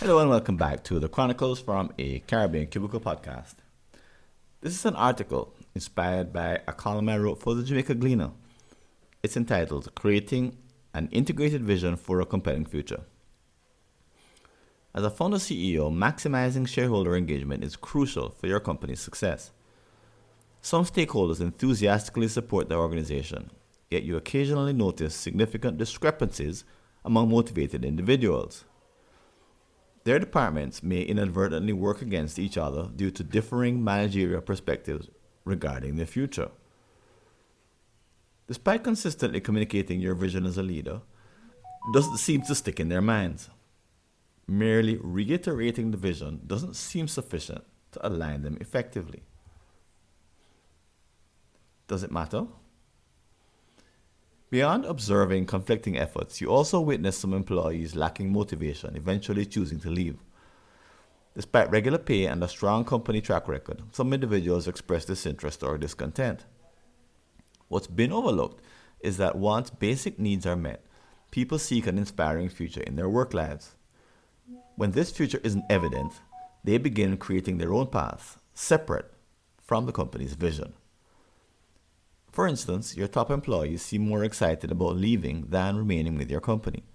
Hello and welcome back to the Chronicles from a Caribbean Cubicle podcast. This is an article inspired by a column I wrote for the Jamaica Gleaner. It's entitled Creating an Integrated Vision for a Compelling Future. As a founder CEO, maximizing shareholder engagement is crucial for your company's success. Some stakeholders enthusiastically support the organization, yet you occasionally notice significant discrepancies among motivated individuals. Their departments may inadvertently work against each other due to differing managerial perspectives regarding their future. Despite consistently communicating your vision as a leader, it doesn't seem to stick in their minds. Merely reiterating the vision doesn't seem sufficient to align them effectively. Does it matter? Beyond observing conflicting efforts, you also witness some employees lacking motivation, eventually choosing to leave. Despite regular pay and a strong company track record, some individuals express disinterest or discontent. What's been overlooked is that once basic needs are met, people seek an inspiring future in their work lives. When this future isn't evident, they begin creating their own path, separate from the company's vision. For instance, your top employees seem more excited about leaving than remaining with your company.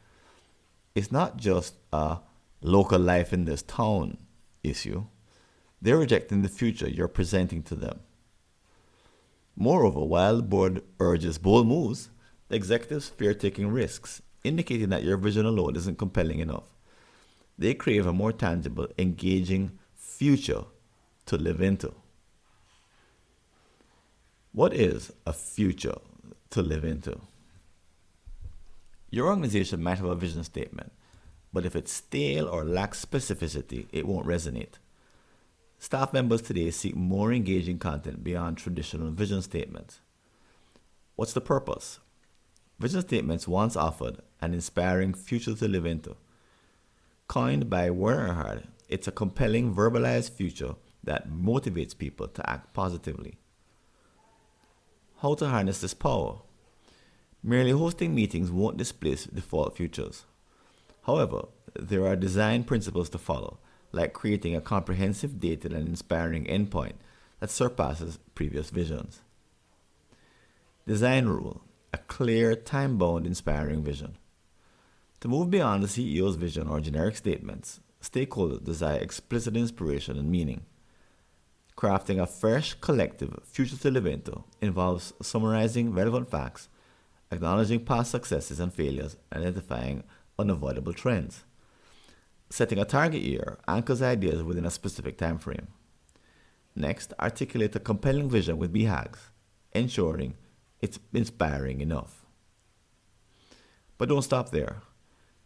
It's not just a local life in this town issue. They're rejecting the future you're presenting to them. Moreover, while the board urges bold moves, the executives fear taking risks, indicating that your vision alone isn't compelling enough. They crave a more tangible, engaging future to live into. What is a future to live into? Your organization might have a vision statement, but if it's stale or lacks specificity, it won't resonate. Staff members today seek more engaging content beyond traditional vision statements. What's the purpose? Vision statements once offered an inspiring future to live into. Coined by Werner Hard, it's a compelling verbalized future that motivates people to act positively. How to harness this power? Merely hosting meetings won't displace default futures. However, there are design principles to follow, like creating a comprehensive, dated, and inspiring endpoint that surpasses previous visions. Design rule: a clear, time-bound, inspiring vision. To move beyond the CEO's vision or generic statements, stakeholders desire explicit inspiration and meaning. Crafting a fresh, collective future to live into involves summarizing relevant facts, acknowledging past successes and failures, and identifying unavoidable trends. Setting a target year anchors ideas within a specific time frame. Next, articulate a compelling vision with BHAGs, ensuring it's inspiring enough. But don't stop there.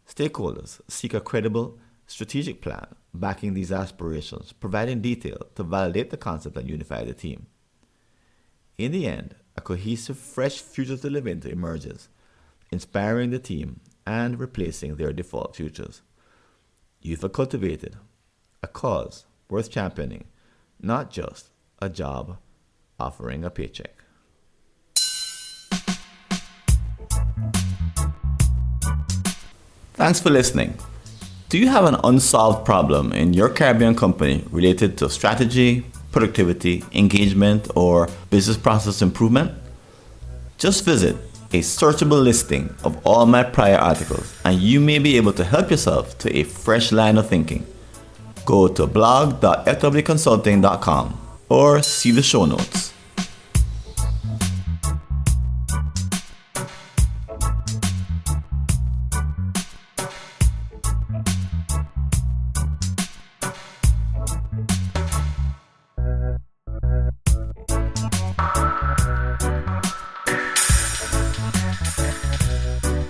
Stakeholders seek a credible, strategic plan backing these aspirations, providing detail to validate the concept and unify the team. In the end, a cohesive, fresh future to live into emerges, inspiring the team and replacing their default futures. Youth are cultivated, a cause worth championing, not just a job offering a paycheck. Thanks for listening. Do you have an unsolved problem in your Caribbean company related to strategy, productivity, engagement, or business process improvement? Just visit a searchable listing of all my prior articles and you may be able to help yourself to a fresh line of thinking. Go to blog.fwconsulting.com or see the show notes.